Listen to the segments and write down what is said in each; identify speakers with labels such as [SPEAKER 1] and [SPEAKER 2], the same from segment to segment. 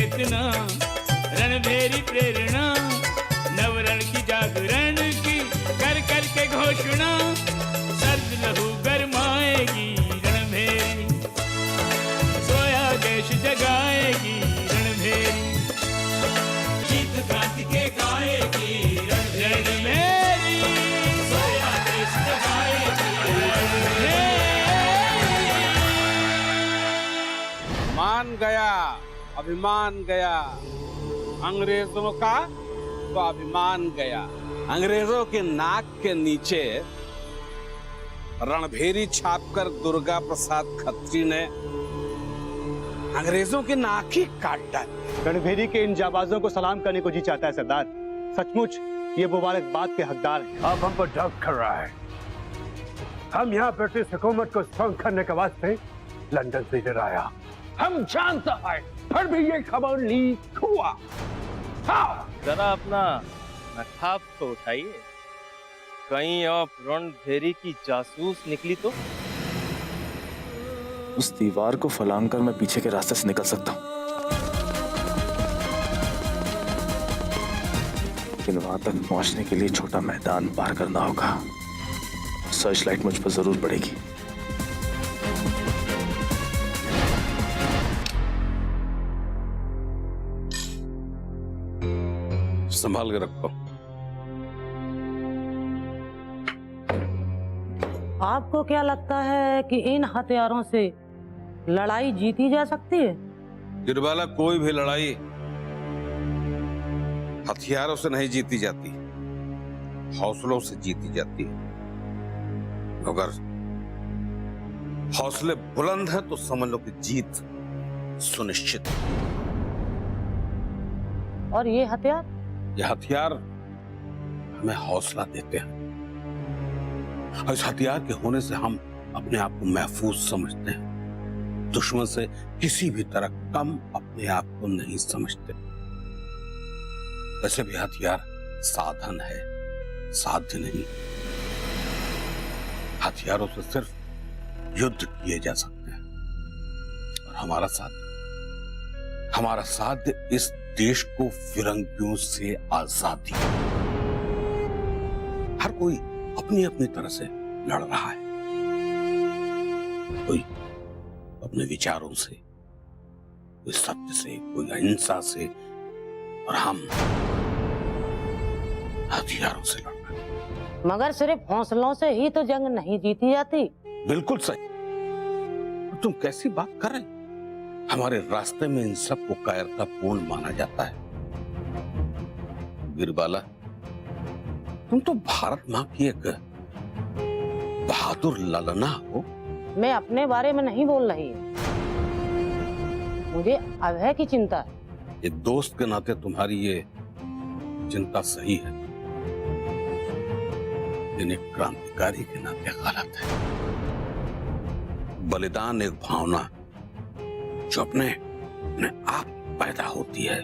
[SPEAKER 1] चेतना, रणभेरी प्रेरणा, नवरण की जागरण की कर कर के घोषणा, सर्द लहू गरमाएगी रणभेरी, सोया देश जगाएगी रणभेरी, गीत क्रांति के गाएगी रणभेरी, सोया देश जगाएगी रणभेरी।
[SPEAKER 2] मान गया, अभिमान गया, अंग्रेजों का तो अभिमान गया। अंग्रेजों के नाक के नीचे रणभेरी छापकर दुर्गा प्रसाद खत्री ने अंग्रेजों की नाक ही काट डाली।
[SPEAKER 3] रणभेरी के इन जाबाजों को सलाम करने को जी चाहता है सरदार। सचमुच ये मुबारकबाद के हकदार हैं।
[SPEAKER 4] आप हम पर डाउट कर रहा है। हम यहाँ ब्रिटिश हुकूमत को स्ट्रॉन्ग करने के वास्ते लंदन से इधर आया। हम जानता है, फिर भी ये खबर लीक हुआ। हाँ।
[SPEAKER 5] जरा अपना नकाब तो उठाइए, कहीं आप रणभेरी की जासूस निकली तो।
[SPEAKER 6] उस दीवार को फलांग कर मैं पीछे के रास्ते से निकल सकता हूं, लेकिन वहां तक पहुंचने के लिए छोटा मैदान पार करना होगा। सर्च लाइट मुझ पर जरूर पड़ेगी।
[SPEAKER 2] संभाल के रखो।
[SPEAKER 7] आपको क्या लगता है कि इन हथियारों से लड़ाई जीती जा सकती है?
[SPEAKER 2] गिरबाला, कोई भी लड़ाई हथियारों से नहीं जीती जाती, हौसलों से जीती जाती है। अगर हौसले बुलंद है तो समझ लो कि जीत सुनिश्चित है।
[SPEAKER 7] और ये हथियार?
[SPEAKER 2] ये हथियार हमें हौसला देते हैं। इस हथियार के होने से हम अपने आप को महफूज समझते हैं, दुश्मन से किसी भी तरह कम अपने आप को नहीं समझते। वैसे भी हथियार साधन है, साध्य नहीं। हथियारों से सिर्फ युद्ध किए जा सकते हैं, और हमारा साध्य इस देश को फिरंगियों से आजादी। हर कोई अपनी अपनी तरह से लड़ रहा है, कोई अपने विचारों से, कोई सत्य से, कोई अहिंसा से, और हम हथियारों से लड़ रहे हैं।
[SPEAKER 7] मगर सिर्फ हौसलों से ही तो जंग नहीं जीती जाती।
[SPEAKER 2] बिल्कुल सही। तुम कैसी बात कर रहे? हमारे रास्ते में इन सब को कायरतापूर्ण माना जाता है। गिरबाला, तुम तो भारत मां की एक बहादुर ललना हो।
[SPEAKER 7] मैं अपने बारे में नहीं बोल रही हूँ, मुझे अभय की चिंता है।
[SPEAKER 2] ये दोस्त के नाते तुम्हारी ये चिंता सही है, लेकिन एक क्रांतिकारी के नाते गलत है। बलिदान एक भावना जो अपने आप पैदा होती है,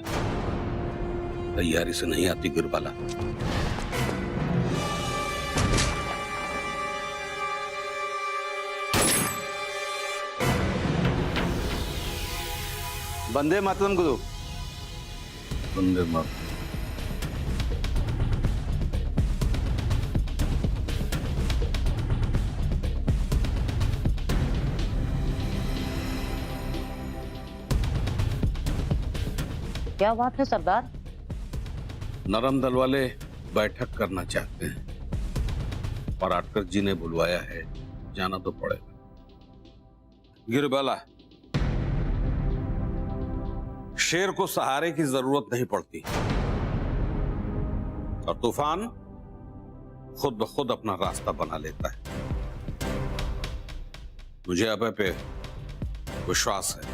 [SPEAKER 2] तैयारी से नहीं आती गिरबाला।
[SPEAKER 3] वंदे मातरम गुरु।
[SPEAKER 2] वंदे मातरम।
[SPEAKER 7] क्या बात है सरदार?
[SPEAKER 2] नरम दल वाले बैठक करना चाहते हैं, पराटकर जी ने बुलवाया है, जाना तो पड़ेगा। गिरबाला, शेर को सहारे की जरूरत नहीं पड़ती, और तूफान खुद ब खुद अपना रास्ता बना लेता है। मुझे अभय पे विश्वास है,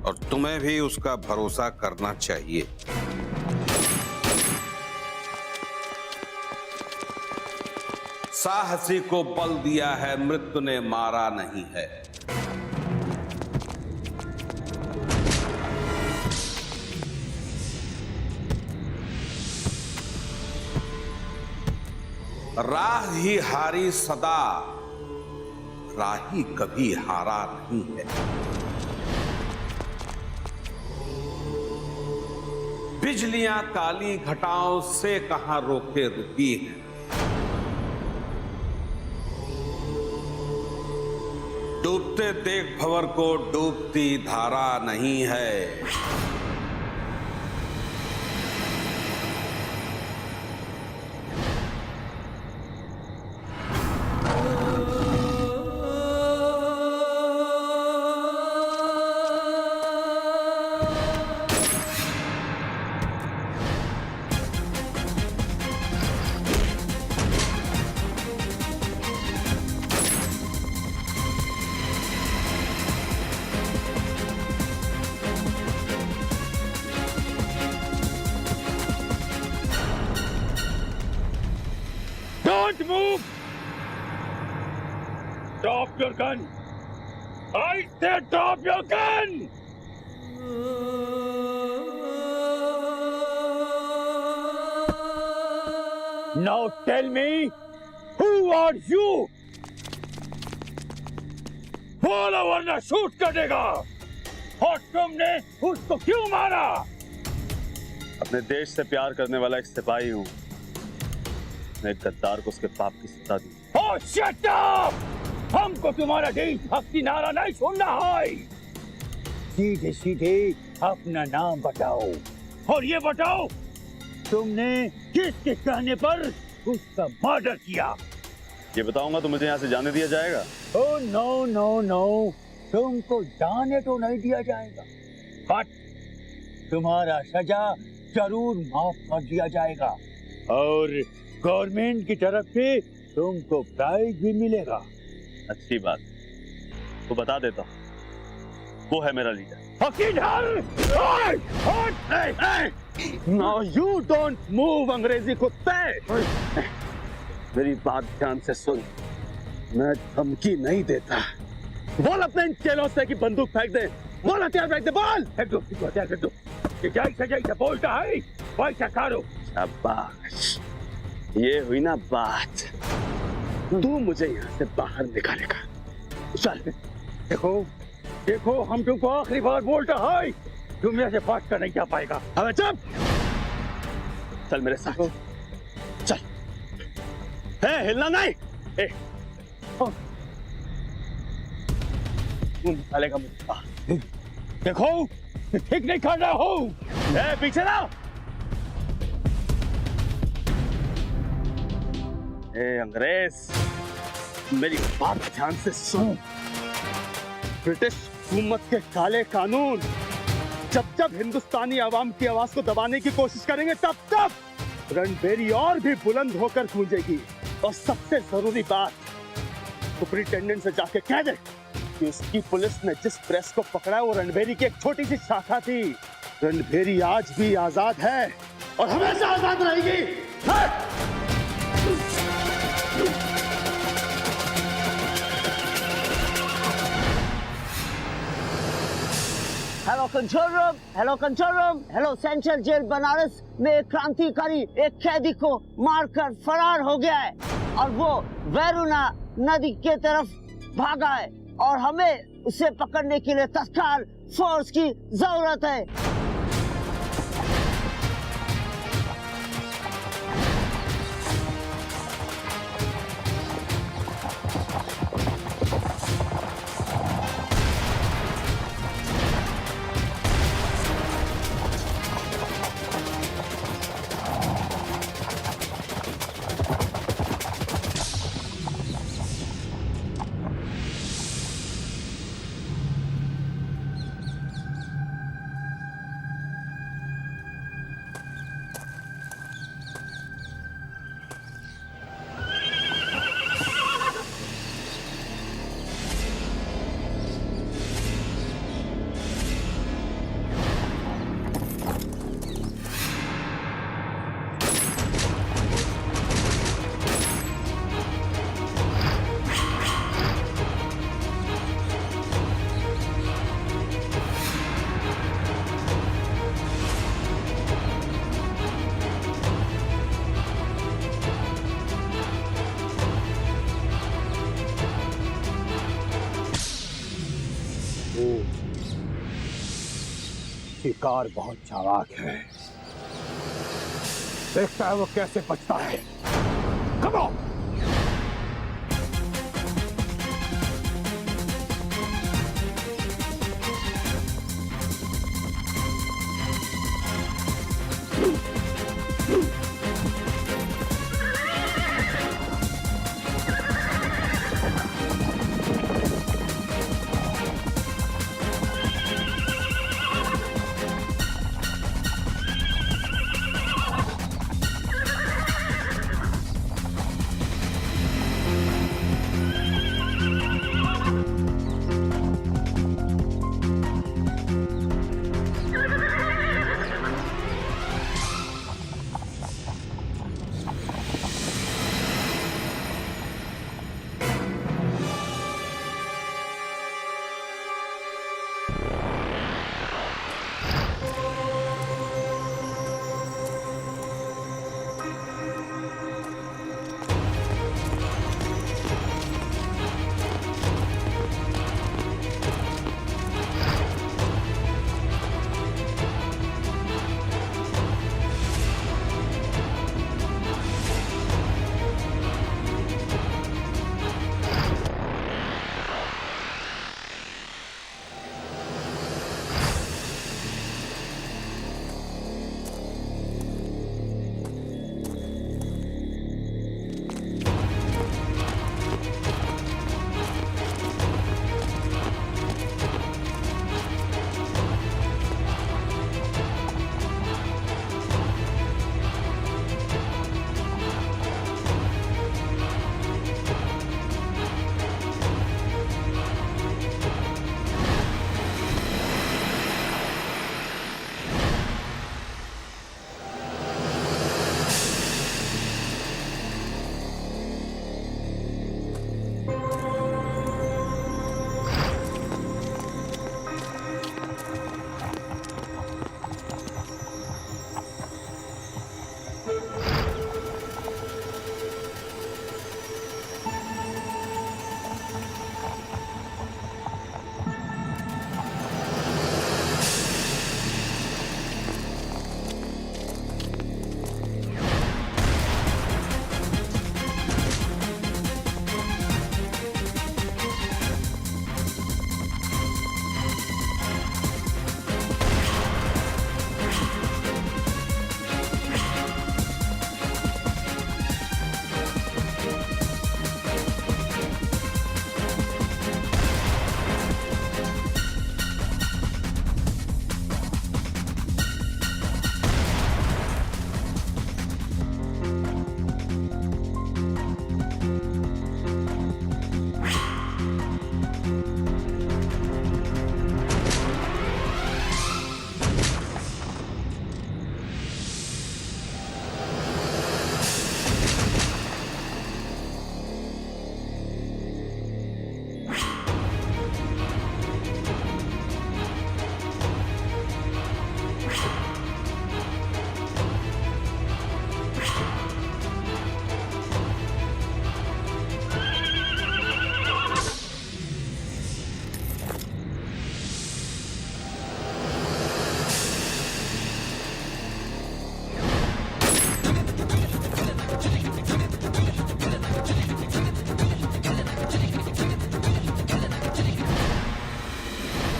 [SPEAKER 2] और तुम्हें भी उसका भरोसा करना चाहिए। साहसी को बल दिया है, मृत्यु ने मारा नहीं है। राह ही हारी सदा, राही कभी हारा नहीं है। बिजलियां काली घटाओं से कहां रोके रुकी हैं। डूबते देख भंवर को डूबती धारा नहीं है।
[SPEAKER 1] Don't move! Drop your gun! I said drop your gun! Now tell me, who are you? बोलो वरना शूट कर देगा। और तुमने उसको क्यों मारा?
[SPEAKER 3] अपने देश से प्यार करने वाला एक सिपाही हूँ। मैं एक गद्दार को उसके पाप की सजा दी।
[SPEAKER 1] Oh, shut up! हमको तुम्हारा देशभक्ति नारा नहीं सुनना है। सीधे सीधे अपना नाम बताओ और ये बताओ तुमने किसके कहने पर उसका मर्डर किया?
[SPEAKER 3] ये बताऊंगा तो मुझे यहाँ से जाने दिया जाएगा?
[SPEAKER 1] Oh, no, no, no. तुमको जाने तो नहीं दिया जाएगा, बट तुम्हारा सजा जरूर माफ कर दिया जाएगा और गवर्नमेंट की तरफ से तुमको प्राइज भी मिलेगा।
[SPEAKER 3] अच्छी बात, तो बता देता हूँ, वो है मेरा leader. Now you don't move, अंग्रेजी कुत्ते। मेरी बात ध्यान से सुन, मैं धमकी नहीं देता। बोल अपने इन चेलों से कि बंदूक फेंक दे। बोल हथियार फेंक दे, बोल।
[SPEAKER 1] फेंक दो, हथियार फेंक दो। जैसे बोलता है वैसा करो।
[SPEAKER 3] शाबाश, ये हुई ना बात। तू मुझे यहाँ से बाहर निकालेगा। चल।
[SPEAKER 1] देखो देखो, हम तुमको आखिरी बार बोलता है, तुम यहाँ से भाग कर नहीं जा पाएगा।
[SPEAKER 3] अबे चुप, चल मेरे साथ, चल। हिलना नहीं। निकालेगा मुझे।
[SPEAKER 1] देखो ठीक नहीं कर रहा हूँ।
[SPEAKER 3] पीछे ना। अंग्रेज, मेरी बात ध्यान से सुन। ब्रिटिश हुकूमत के काले कानून जब जब हिंदुस्तानी आवाम की आवाज को दबाने की कोशिश करेंगे, तब तब रणबेरी और भी बुलंद होकर गूंजेगी। और सबसे जरूरी बात, सुपरिटेंडेंट से जाके कह दे कि उसकी पुलिस ने जिस प्रेस को पकड़ा वो रणबेरी की एक छोटी सी शाखा थी। रणबेरी आज भी आजाद है और हमेशा आजाद रहेगी।
[SPEAKER 8] Hello control room, hello central jail Banaras में एक क्रांतिकारी एक कैदी को मारकर फरार हो गया है और वो वैरुणा नदी के तरफ भागा है और हमें उसे पकड़ने के लिए तत्काल फोर्स की जरूरत है।
[SPEAKER 1] शिकार बहुत चालाक है,
[SPEAKER 4] देखता है वो कैसे बचता है। Come on.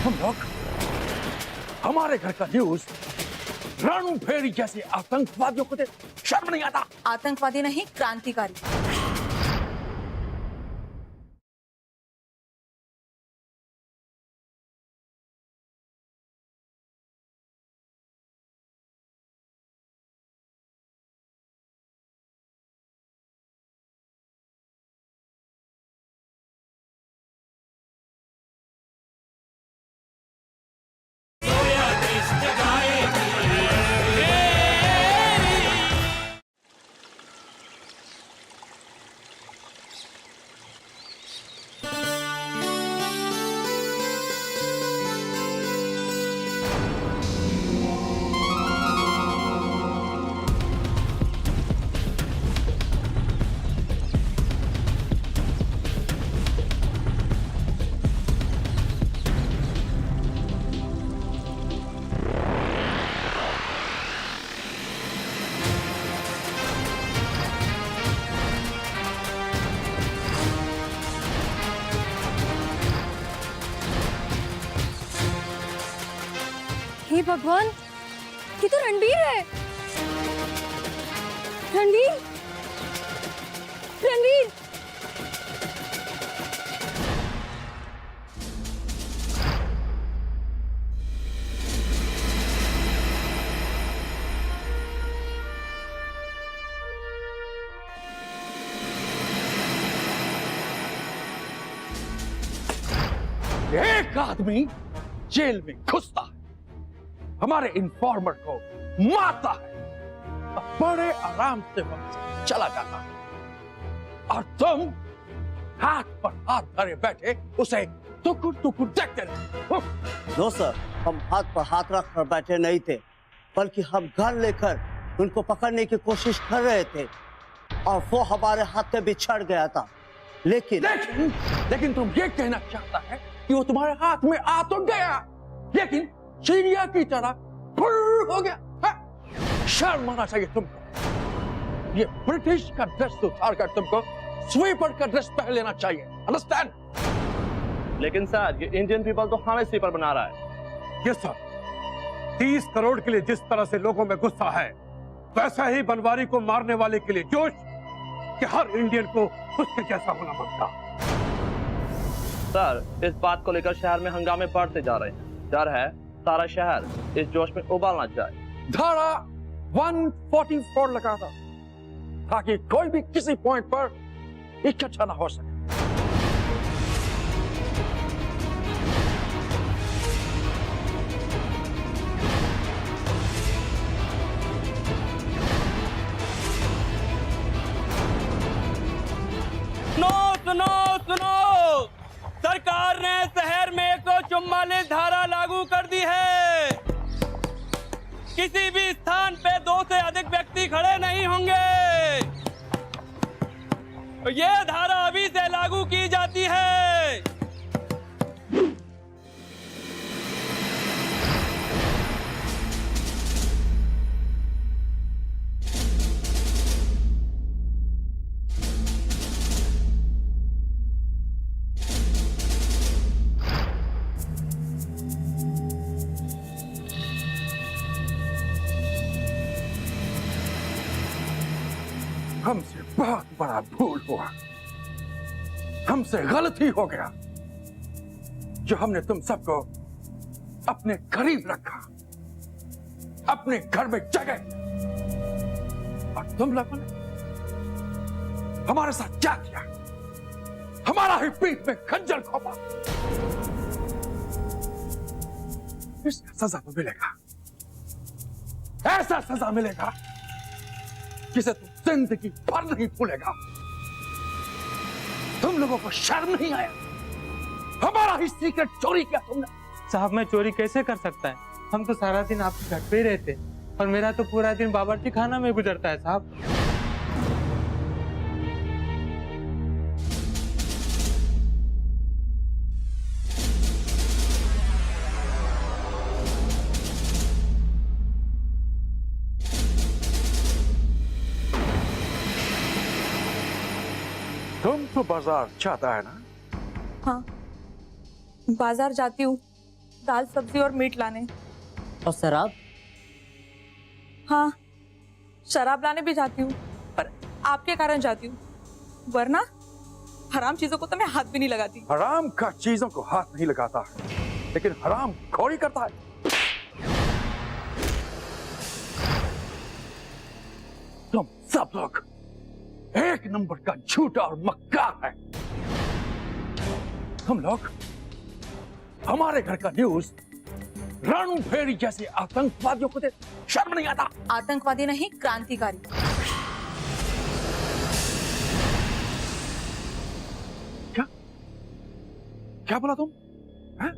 [SPEAKER 4] हम लोग हमारे घर का न्यूज रानू फेरी जैसे आतंकवादियों को दे, शर्म नहीं आता?
[SPEAKER 9] आतंकवादी नहीं, क्रांतिकारी।
[SPEAKER 10] हे भगवान, ये तो रणबीर है। रणबीर, रणबीर।
[SPEAKER 4] एक आदमी जेल में घुसता है, हमारे इन्फॉर्मर को मारता है, बड़े आराम से वहां से चला जाता है, और तुम हाथ पर हाथ धरे बैठे उसे टुकुर टुकुर देखते रहे।
[SPEAKER 8] नो सर, हम हाथ पर हाथ रख कर बैठे नहीं थे, बल्कि हम घर लेकर उनको पकड़ने की कोशिश कर रहे थे और वो हमारे हाथ में बिछड़ गया था।
[SPEAKER 4] लेकिन तुम ये कहना चाहता है कि वो तुम्हारे हाथ में आ तो गया, लेकिन चिड़िया की तरह फुर हो गया। शर्म आना चाहिए तुमको। ये ब्रिटिश का ड्रेस उतार कर तुमको स्वीपर का ड्रेस पहन लेना चाहिए। अंडरस्टैंड?
[SPEAKER 5] लेकिन सर, ये इंडियन पीपल तो हमें स्वीपर बना रहा है।
[SPEAKER 4] यस सर, 30 करोड़ के लिए जिस तरह से लोगों में गुस्सा है, वैसा ही बनवारी को मारने वाले के लिए जोश कि हर इंडियन को उसके जैसा होना पड़ता।
[SPEAKER 5] सर, इस बात को लेकर शहर में हंगामे बढ़ते जा रहे हैं। डर है सारा शहर इस जोश में उबाल ना जाए।
[SPEAKER 4] धारा 144 लगा था ताकि कोई भी किसी पॉइंट पर इकट्ठा ना हो सके।
[SPEAKER 5] सुनो सुनो, सरकार ने शहर में 144 धारा लागू कर दी है। किसी भी स्थान पे 2 से अधिक व्यक्ति खड़े नहीं होंगे। ये धारा अभी से लागू की जाती है।
[SPEAKER 4] हमसे बहुत बड़ा भूल हुआ, हमसे गलती हो गया जो हमने तुम सबको अपने करीब रखा, अपने घर में जगह, और तुम लोगों ने हमारे साथ क्या किया? हमारा ही पीठ में खंजर खोपा। इसका सजा तो मिलेगा, ऐसा सजा मिलेगा जिसे तुम जिंदगी भर नहीं भूलेगा। तुम लोगों को शर्म नहीं आया? हमारा ही सीक्रेट चोरी किया तुमने।
[SPEAKER 11] साहब, मैं चोरी कैसे कर सकता है? हम तो सारा दिन आपके घर पे ही रहते, और मेरा तो पूरा दिन बावर्ची खाना में गुजरता है साहब।
[SPEAKER 4] तुम तो बाजार जाता है ना?
[SPEAKER 9] हाँ, बाजार जाती हूँ दाल सब्जी और मीट लाने।
[SPEAKER 7] और शराब?
[SPEAKER 9] हाँ, शराब लाने भी जाती हूँ, पर आपके कारण जाती हूँ, वरना हराम चीजों को तो मैं हाथ भी नहीं लगाती।
[SPEAKER 4] हराम का चीजों को हाथ नहीं लगाता है, लेकिन हराम खोरी करता है। तुम सब लोग एक नंबर का झूठा और मक्कार है। तुम लोग हमारे घर का न्यूज रणभेरी जैसे आतंकवादियों को दे शर्म नहीं आता?
[SPEAKER 9] आतंकवादी नहीं, क्रांतिकारी।
[SPEAKER 4] क्या क्या बोला तुम? हैं?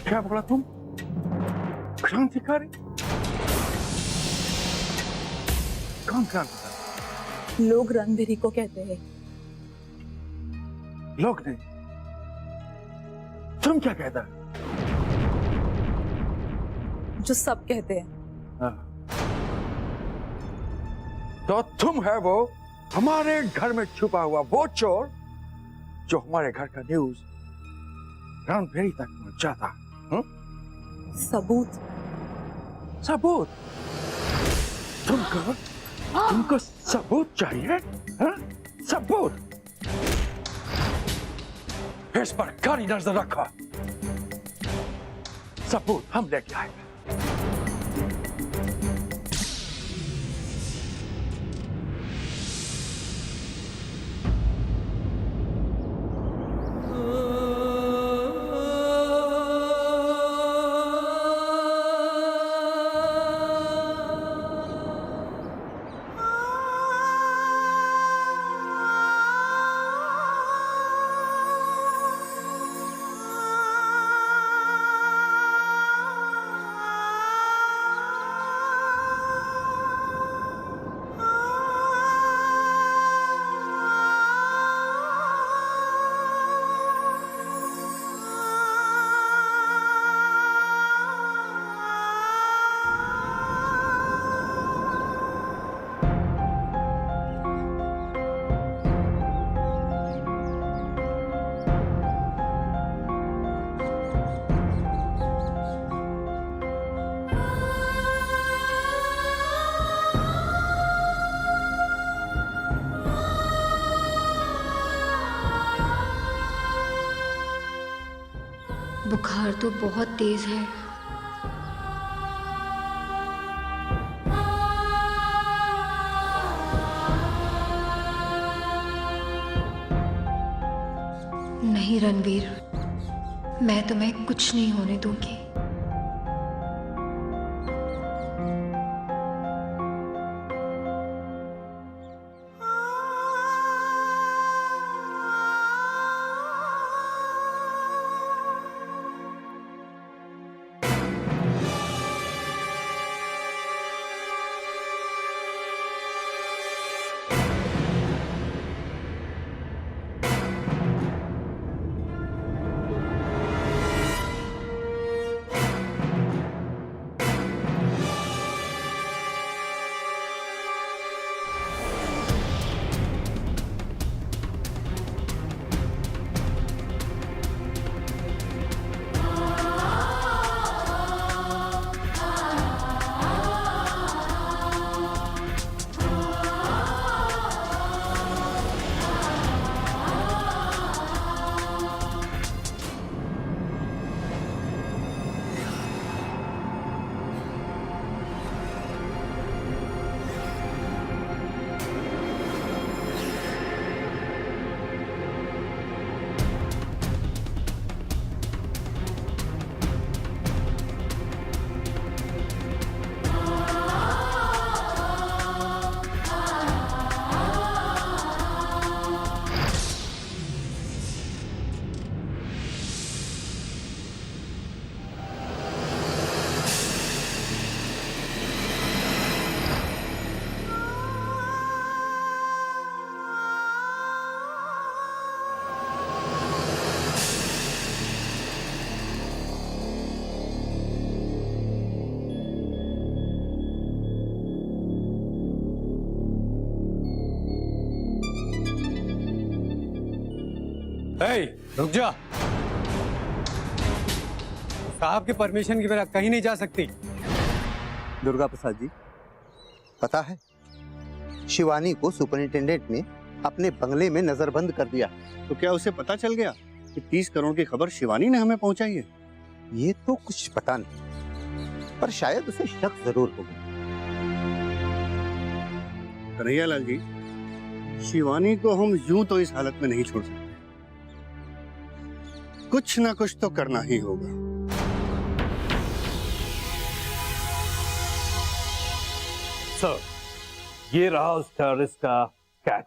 [SPEAKER 4] क्या बोला तुम? क्रांतिकारी? कौन क्रांतिकारी?
[SPEAKER 9] लोग रणभेरी को कहते हैं।
[SPEAKER 4] लोग नहीं, तुम क्या कहता है?
[SPEAKER 9] जो सब कहते हैं।
[SPEAKER 4] हाँ। तो तुम है वो हमारे घर में छुपा हुआ वो चोर जो हमारे घर का न्यूज रणभेरी तक पहुंचाता।
[SPEAKER 9] सबूत?
[SPEAKER 4] सबूत? तुमको सबूत चाहिए? हाँ? सबूत? इस पर कड़ी नजर रखो। सबूत हम लेके आएंगे।
[SPEAKER 10] बुखार तो बहुत तेज है। नहीं रणबीर, मैं तुम्हें कुछ नहीं होने दूंगी।
[SPEAKER 11] रुक जा। साहब के परमिशन के बिना कहीं नहीं जा सकती।
[SPEAKER 12] दुर्गा प्रसाद जी, पता है शिवानी को सुपरिंटेंडेंट ने अपने बंगले में नजरबंद कर दिया।
[SPEAKER 3] तो क्या उसे पता चल गया कि 30 करोड़ की खबर शिवानी ने हमें पहुंचाई है?
[SPEAKER 12] ये तो कुछ पता नहीं, पर शायद उसे शक जरूर होगा।
[SPEAKER 3] कन्हैयालाल जी, शिवानी को हम यूं तो इस हालत में नहीं छोड़ सकते। कुछ ना कुछ तो करना ही होगा।
[SPEAKER 4] सर, ये रहा उस टेररिस्ट का कैच।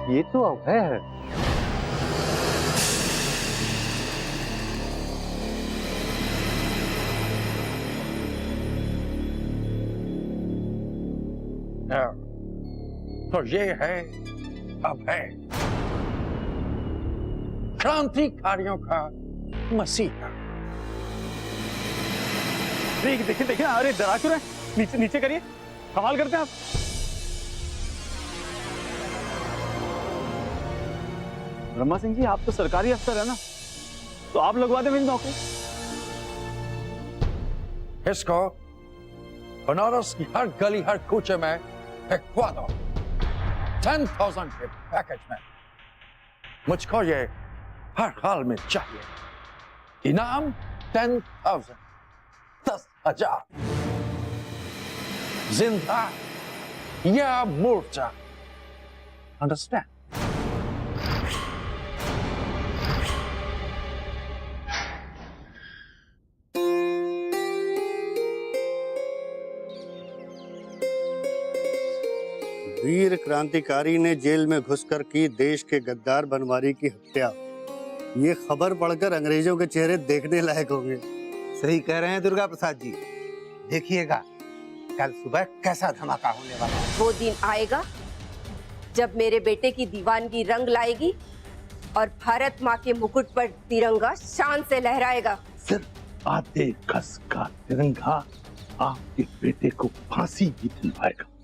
[SPEAKER 12] ये तो अभय है।
[SPEAKER 4] तो ये है अभय, क्रांतिकारियों का मसीहा।
[SPEAKER 3] देखिए देखिए देखिए, अरे डरा क्यों रहे? नीचे नीचे करिए, कमाल करते हैं आप। ब्रह्मा सिंह जी, आप तो सरकारी अफसर है ना, तो आप लगवा दें मेरी नौकरी।
[SPEAKER 4] इसको बनारस की हर गली हर कूचे में फेंकवा दो 10,000 के पैकेज में। मुझको ये हर हाल में चाहिए। इनाम 10,000, 10,000, जिंदा या मुर्दा। अंडरस्टैंड?
[SPEAKER 13] वीर क्रांतिकारी ने जेल में घुसकर की देश के गद्दार बनवारी की हत्या। ये खबर पढ़कर अंग्रेजों के चेहरे देखने लायक होंगे।
[SPEAKER 12] सही कह रहे हैं दुर्गा प्रसाद जी। देखिएगा कल सुबह कैसा धमाका होने वाला है।
[SPEAKER 14] वो दिन आएगा जब मेरे बेटे की दीवानगी रंग लाएगी और भारत माँ के मुकुट पर तिरंगा शान से लहराएगा।
[SPEAKER 1] सिर्फ आधे गज का तिरंगा आपके बेटे को फांसी भी दिलवाएगा।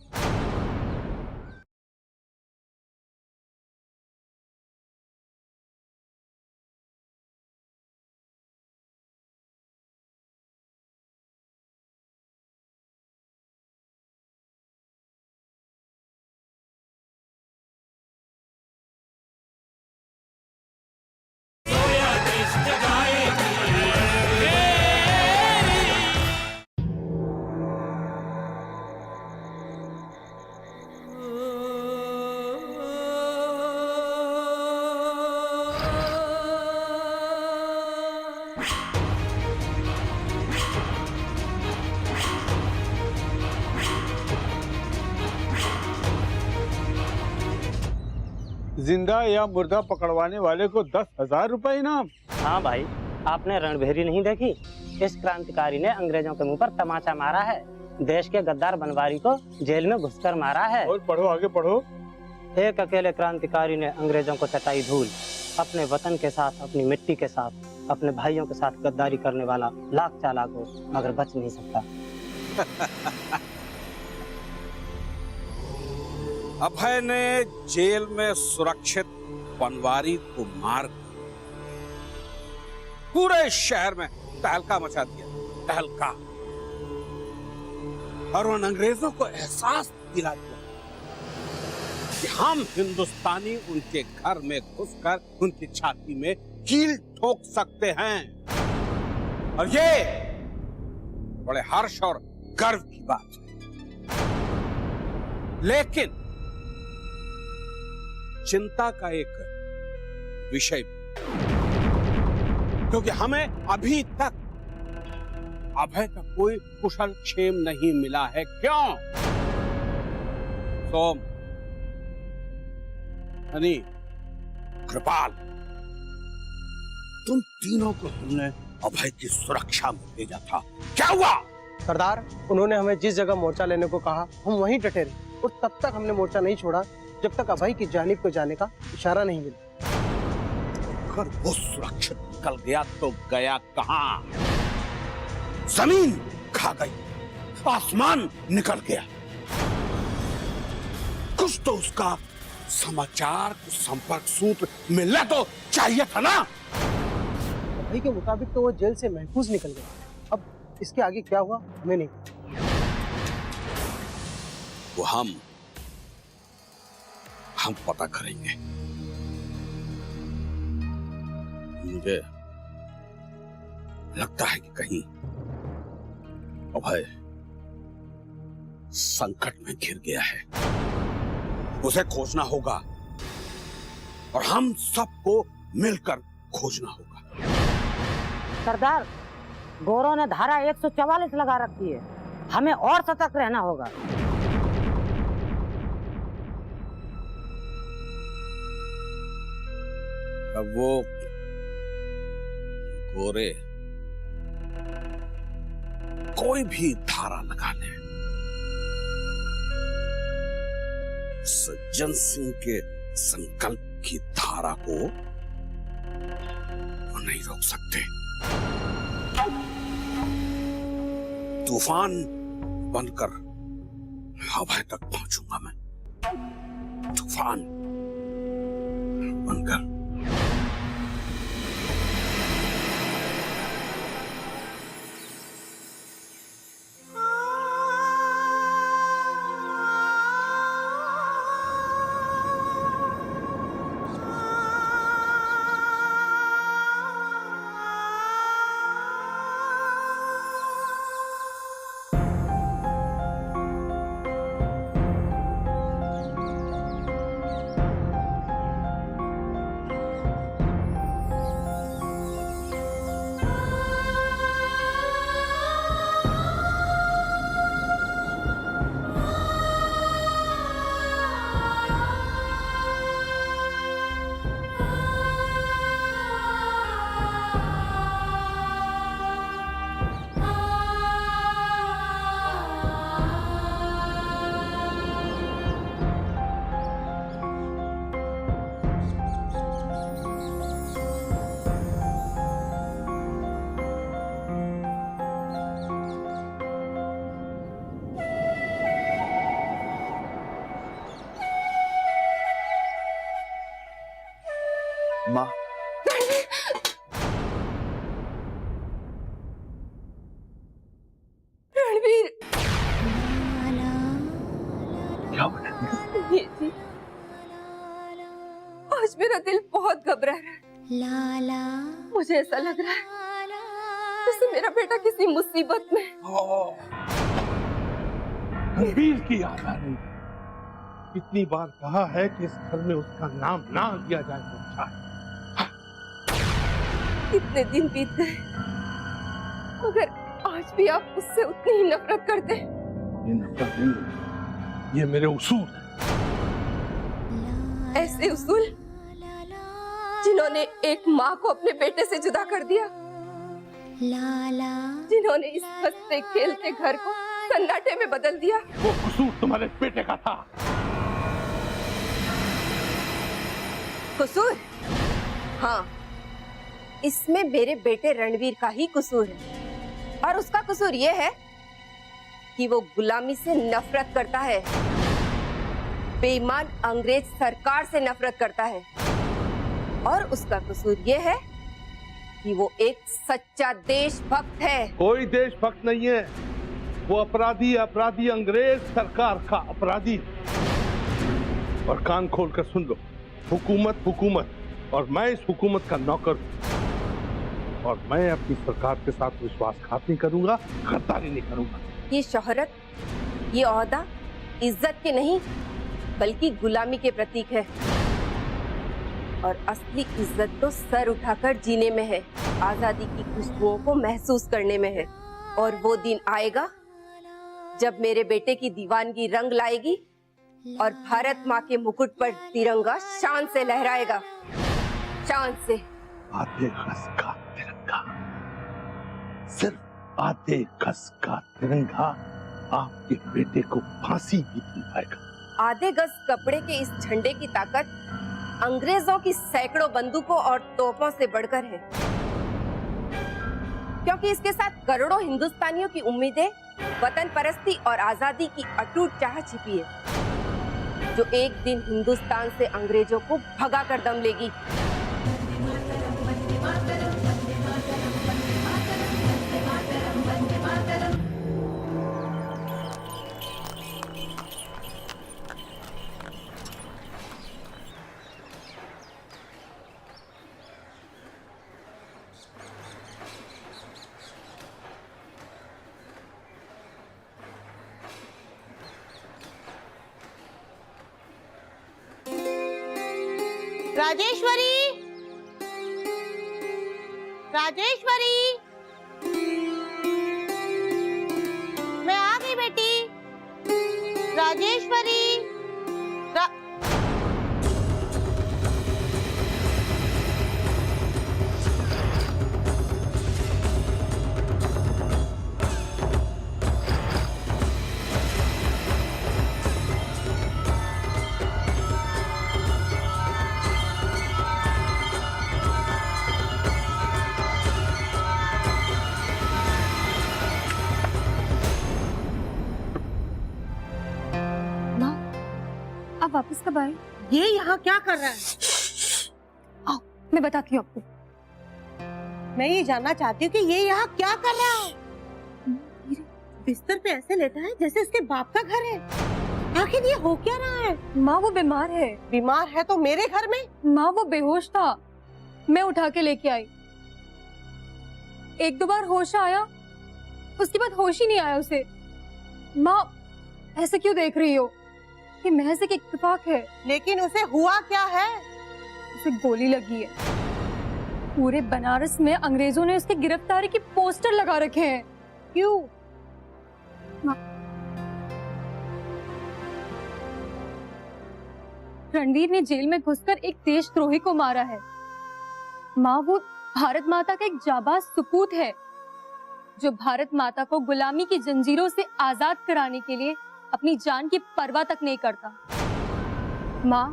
[SPEAKER 3] जिंदा या मुर्दा पकड़वाने वाले को 10,000 रुपए इनाम।
[SPEAKER 11] हाँ भाई, आपने रणभेरी नहीं देखी? इस क्रांतिकारी ने अंग्रेजों के मुंह पर तमाचा मारा है। देश के गद्दार बनवारी को जेल में घुसकर मारा है।
[SPEAKER 3] और पढ़ो, आगे पढ़ो।
[SPEAKER 11] एक अकेले क्रांतिकारी ने अंग्रेजों को चटाई धूल। अपने वतन के साथ, अपनी मिट्टी के साथ, अपने भाइयों के साथ गद्दारी करने वाला लाख चालाक हो मगर बच नहीं सकता।
[SPEAKER 2] अभय ने जेल में सुरक्षित बनवारी को मार पूरे शहर में तहलका मचा दिया। तहलका। और उन अंग्रेजों को एहसास दिला दिया कि हम हिंदुस्तानी उनके घर में घुसकर उनकी छाती में कील ठोक सकते हैं। और ये बड़े हर्ष और गर्व की बात है। लेकिन चिंता का एक विषय भी, क्योंकि हमें अभी तक अभय का कोई कुशल क्षेम नहीं मिला है। क्यों? सोम, हनी, कृपाल, तुम तीनों को हमने अभय की सुरक्षा में भेजा था। क्या हुआ?
[SPEAKER 11] सरदार, उन्होंने हमें जिस जगह मोर्चा लेने को कहा हम वहीं डटे रहे और तब तक हमने मोर्चा नहीं छोड़ा जब तक अभय की जानिब को जाने का इशारा नहीं मिला।
[SPEAKER 2] अगर वो सुरक्षित निकल गया तो गया कहां? जमीन खा गई, आसमान निकल गया। कुछ तो उसका समाचार, कुछ संपर्क सूत्र मिलना तो चाहिए था ना।
[SPEAKER 11] अभय के मुताबिक तो वो जेल से महफूज निकल गया। अब इसके आगे क्या हुआ हमें नहीं।
[SPEAKER 2] वो हम पता करेंगे। मुझे लगता है कि कहीं अभय संकट में घिर गया है। उसे खोजना होगा और हम सबको मिलकर खोजना होगा।
[SPEAKER 7] सरदार, गोरों ने धारा 144 लगा रखी है। हमें और सतर्क रहना होगा।
[SPEAKER 2] अब वो गोरे कोई भी धारा लगा ले, सज्जन सिंह के संकल्प की धारा को वो नहीं रोक सकते। तूफान बनकर हवा तक पहुंचूंगा मैं, तूफान बनकर।
[SPEAKER 12] माँ,
[SPEAKER 14] रणवीर,
[SPEAKER 4] क्या बना?
[SPEAKER 14] ये जी, आज मेरा दिल बहुत घबरा रहा है। मुझे ऐसा लग रहा है जैसे मेरा बेटा किसी मुसीबत में।
[SPEAKER 4] रणवीर की याद आ रही है। कितनी बार कहा है कि इस घर में उसका नाम ना लिया जाए तो अच्छा है।
[SPEAKER 14] कितने दिन बीत गए, मगर आज भी आप उससे उतनी ही नफरत करते हैं।
[SPEAKER 4] ये नफरत नहीं, ये मेरे उसूल हैं।
[SPEAKER 14] ऐसे उसूल जिन्होंने एक माँ को अपने बेटे से जुदा कर दिया, जिन्होंने इस हंसते खेलते घर को सन्नाटे में बदल दिया।
[SPEAKER 4] वो कसूर तुम्हारे बेटे का था।
[SPEAKER 14] कसूर? हाँ, इसमें मेरे बेटे रणवीर का ही कसूर है। और उसका कसूर ये है कि वो गुलामी से नफरत करता है, बेईमान अंग्रेज सरकार से नफरत करता है। और उसका कसूर ये है कि वो एक सच्चा देशभक्त है।
[SPEAKER 4] कोई देशभक्त नहीं है, वो अपराधी अंग्रेज सरकार का अपराधी। और कान खोलकर सुन लो, हुकूमत और मैं इस हुकूमत का नौकर हूं। और मैं अपनी सरकार के साथ विश्वासघात नहीं करूंगा, गद्दारी नहीं करूंगा।
[SPEAKER 14] ये शोहरत, ये ओहदा इज्जत के नहीं बल्कि गुलामी के प्रतीक है। और असली इज्जत तो सर उठाकर जीने में है, आजादी की खुशबुओं को महसूस करने में है। और वो दिन आएगा जब मेरे बेटे की दीवानगी रंग लाएगी और भारत माँ के मुकुट पर तिरंगा शान से लहराएगा, शान से।
[SPEAKER 4] आधे गज का तिरंगा, सिर्फ आधे गज का तिरंगा आपके बेटे को फांसी भी दिलवाएगा।
[SPEAKER 14] आधे गज कपड़े के इस झंडे की ताकत अंग्रेजों की सैकड़ों बंदूकों और तोपों से बढ़कर है, क्योंकि इसके साथ करोड़ों हिंदुस्तानियों की उम्मीदें, वतन परस्ती और आजादी की अटूट चाह छिपी है, जो एक दिन हिंदुस्तान से अंग्रेजों को भगा कर दम लेगी।
[SPEAKER 15] राजेश्वरी, राजेश्वरी, मैं आ गई बेटी। राजेश्वरी,
[SPEAKER 9] वापस कब आए?
[SPEAKER 15] ये यहाँ क्या कर रहा है?
[SPEAKER 9] आओ, मैं बताती हूँ आपको।
[SPEAKER 15] मैं ये जानना चाहती हूँ कि ये यहाँ क्या कर रहा है? बिस्तर पे ऐसे लेटा है जैसे उसके बाप का घर है। आखिर ये हो क्या रहा है?
[SPEAKER 9] माँ वो बीमार है।
[SPEAKER 15] बीमार है तो मेरे घर में?
[SPEAKER 9] माँ वो बेहोश था, मैं उठा के लेके आई। एक दो बार होश आया, उसके बाद होश ही नहीं आया उसे। माँ ऐसे क्यों देख रही हो? ये महज एक इत्तेफाक है।
[SPEAKER 15] लेकिन उसे हुआ क्या है?
[SPEAKER 9] उसे गोली लगी है। पूरे बनारस में अंग्रेजों ने उसकी गिरफ्तारी की पोस्टर लगा रखे हैं।
[SPEAKER 15] क्यों?
[SPEAKER 9] रणवीर ने जेल में घुसकर एक देशद्रोही को मारा है। माँ वो भारत माता का एक जाबाज सपूत है जो भारत माता को गुलामी की जंजीरों से आजाद कराने के लिए अपनी जान की परवाह तक नहीं करता। माँ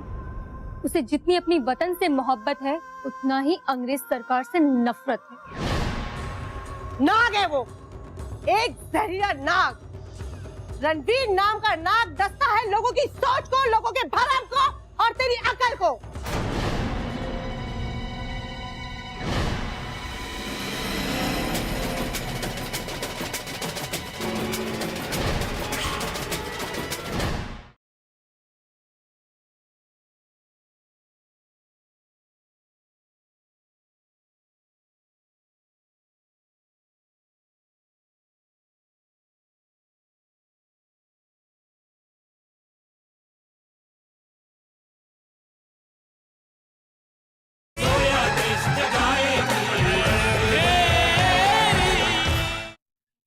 [SPEAKER 9] उसे जितनी अपनी वतन से मोहब्बत है उतना ही अंग्रेज सरकार से नफरत है।
[SPEAKER 15] नाग है वो, एक जहरीला नाग। रणवीर नाम का नाग दस्ता है लोगों की सोच को, लोगों के भरम को और तेरी अकल को।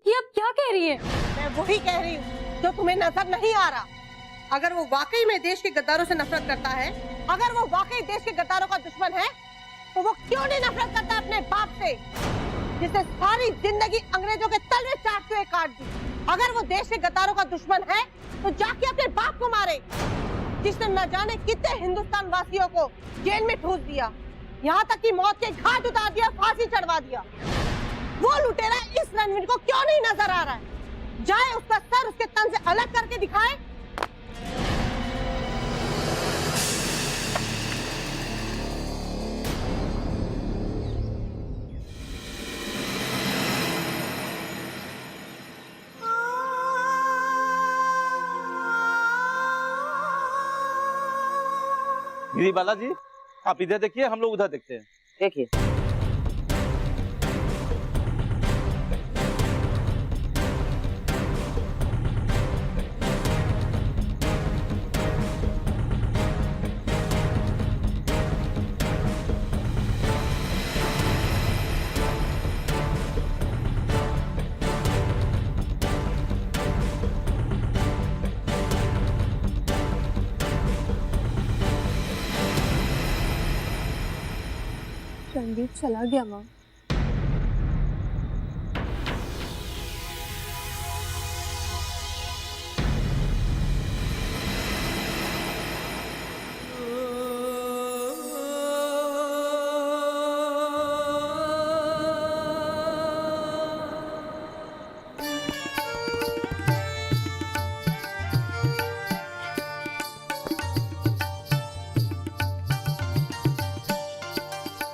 [SPEAKER 9] ये अब क्या कह रही है?
[SPEAKER 15] मैं वही कह रही हूँ जो तुम्हें नजर नहीं आ रहा। अगर वो वाकई में देश के गद्दारों से नफरत करता है, अगर वो वाकई देश के गद्दारों का दुश्मन है, तो वो क्यों नहीं नफरत करता अपने बाप से, जिसे सारी जिंदगी अंग्रेजों के तलवे चाटते हुए काट दी। अगर वो देश के गद्दारों का दुश्मन है तो जाके अपने बाप को मारे, जिसने न जाने कितने हिंदुस्तान वासियों को जेल में ठूस दिया, यहाँ तक कि मौत के घाट उतार दिया, फांसी चढ़वा दिया। वो लुटेरा इस रणवीर को क्यों नहीं नजर आ रहा है? जाए उसका सर उसके तन से अलग करके दिखाए।
[SPEAKER 5] गिरी बालाजी, आप इधर देखिए, हम लोग उधर देखते हैं।
[SPEAKER 11] देखिए
[SPEAKER 9] रणवीर चला गया माँ।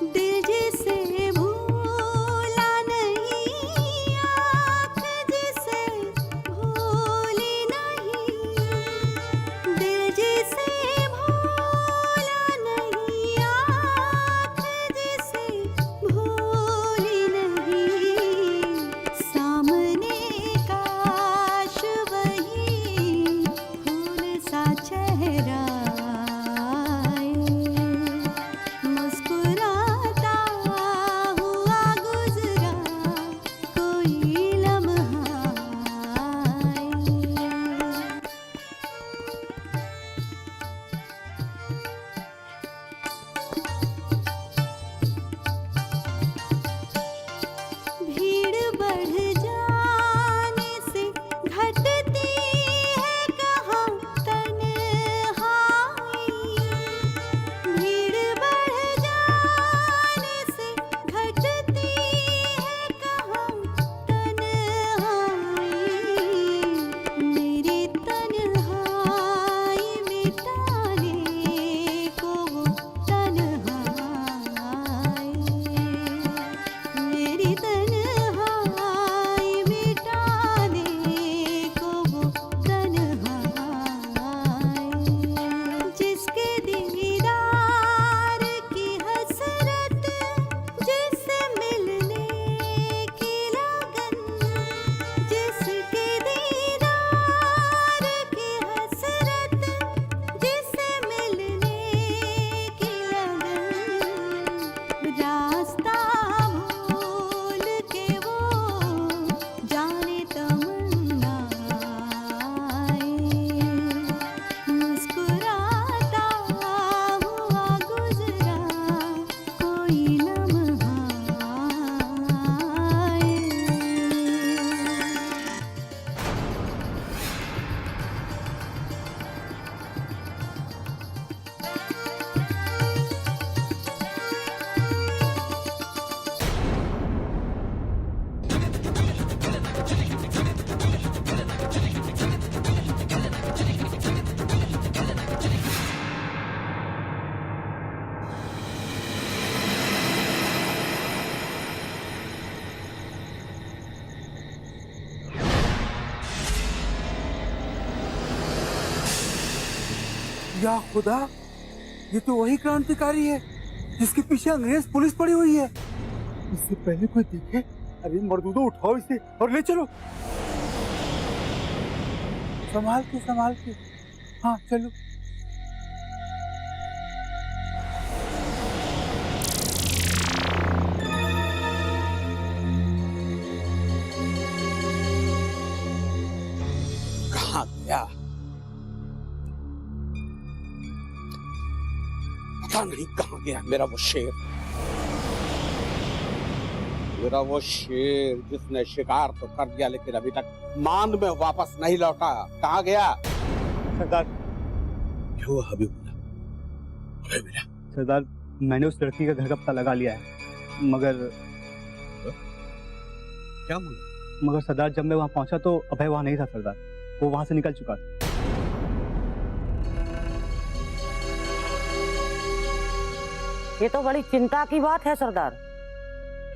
[SPEAKER 16] दिल जिसे भूल
[SPEAKER 12] या खुदा, ये तो वही क्रांतिकारी है जिसके पीछे अंग्रेज पुलिस पड़ी हुई है। इससे पहले कोई देखे। अरे मर्दूदो, उठाओ इसे और ले चलो। संभाल के। हाँ चलो।
[SPEAKER 2] कहाँ गया? पता नहीं कहाँ गया मेरा वो शेर। मेरा वो शेर जिसने शिकार तो कर दिया लेकिन अभी तक मांद में वापस नहीं लौटा। कहाँ गया?
[SPEAKER 12] सरदार।
[SPEAKER 2] क्यों अभी मिला?
[SPEAKER 12] सरदार, मैंने उस लड़की का घर का पता लगा लिया है, मगर
[SPEAKER 2] क्या
[SPEAKER 12] मगर सरदार, जब मैं वहाँ पहुँचा तो अभय वहाँ नहीं था सरदार, वो वहाँ से निकल चुका था।
[SPEAKER 7] ये तो बड़ी चिंता की बात है सरदार।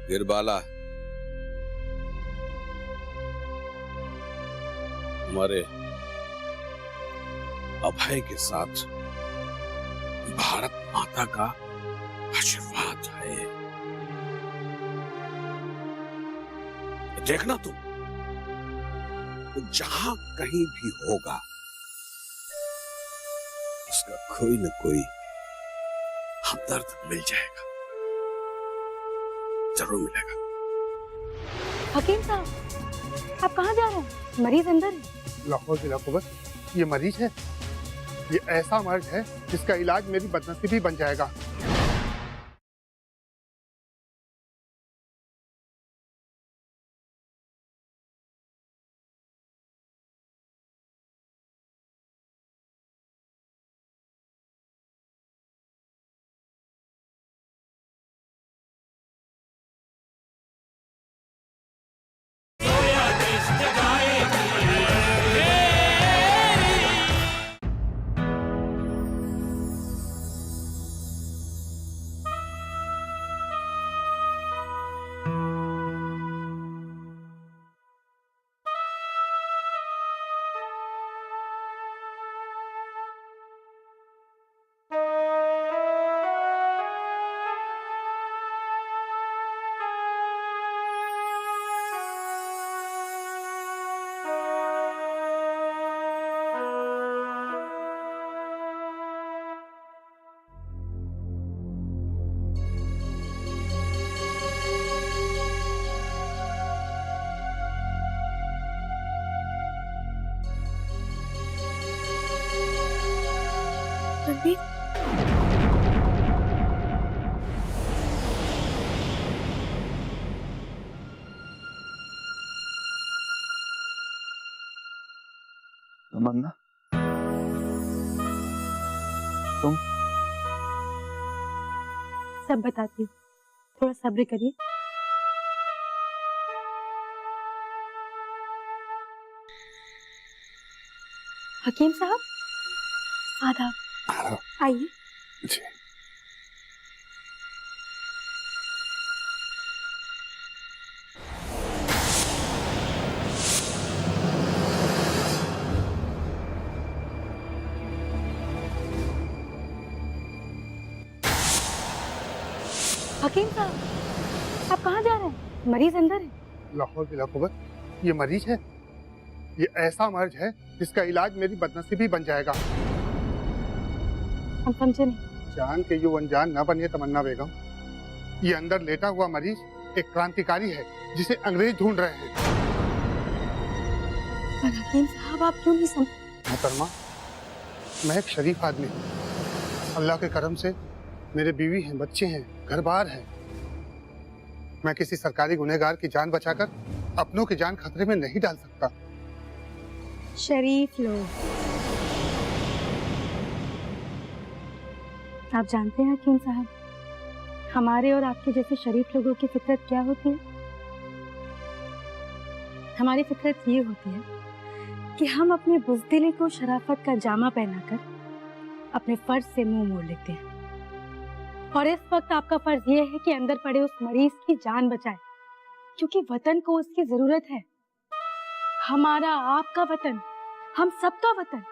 [SPEAKER 2] गिरबाला, हमारे अभय के साथ भारत माता का आशीर्वाद है। देखना तुम, जहां कहीं भी होगा उसका कोई न कोई हमदर्द मिल जाएगा, जरूर मिलेगा।
[SPEAKER 9] हकीम साहब, आप कहाँ जा रहे हैं? मरीज अंदर है।
[SPEAKER 16] लाहौर जिला कुवत, ये मरीज है, ये ऐसा मर्ज है जिसका इलाज मेरी बदनसीबी बन जाएगा।
[SPEAKER 9] रणबीर,
[SPEAKER 6] तमन्ना, तुम?
[SPEAKER 9] सब बताती हूँ, थोड़ा सब्र करिए। हकीम साहब, आदाब। आइए। हकीम साहब, आप कहाँ जा रहे हैं? मरीज अंदर है।
[SPEAKER 16] लाहौर जिला कुवत, ये मरीज है, ये ऐसा मर्ज है जिसका इलाज मेरी बदनसीबी बन जाएगा।
[SPEAKER 9] हम समझे नहीं।
[SPEAKER 16] जान के यूं अनजान न बनिए तमन्ना बेगम। ये अंदर लेटा हुआ मरीज एक क्रांतिकारी है जिसे अंग्रेज ढूंढ रहे हैं।
[SPEAKER 9] पर हकीम साहब, आप क्यों नहीं समझ?
[SPEAKER 16] मोहतरमा, मैं एक शरीफ आदमी हूँ। अल्लाह के करम से मेरे बीवी हैं, बच्चे हैं, घर बार है। मैं किसी सरकारी गुनहगार की जान बचाकर अपनों की जान खतरे में नहीं डाल सकता।
[SPEAKER 9] शरीफ लोग। आप जानते हैं हकीम साहब, हमारे और आपके जैसे शरीफ लोगों की फितरत क्या होती है? हमारी फितरत ये होती है कि हम अपनी बुज़दिली को शराफत का जामा पहनाकर अपने फर्ज से मुंह मोड़ लेते हैं। और इस वक्त आपका फर्ज ये है कि अंदर पड़े उस मरीज की जान बचाए, क्योंकि वतन को उसकी जरूरत है। हमारा, आपका वतन, हम सबका वतन।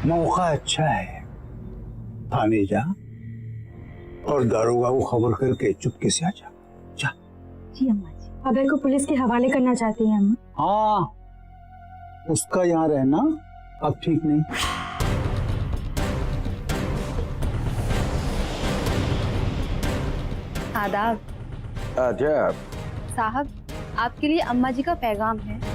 [SPEAKER 1] मौका अच्छा है, थाने जा और दारोगा को खबर करके चुपके से आ जा। जा।
[SPEAKER 17] जी अम्मा जी। अभय को पुलिस के हवाले करना चाहती है अम्मा।
[SPEAKER 1] हाँ, उसका यहाँ रहना अब ठीक नहीं।
[SPEAKER 9] आदाब।
[SPEAKER 4] आदाब।
[SPEAKER 9] साहब, आपके लिए अम्मा जी का पैगाम है।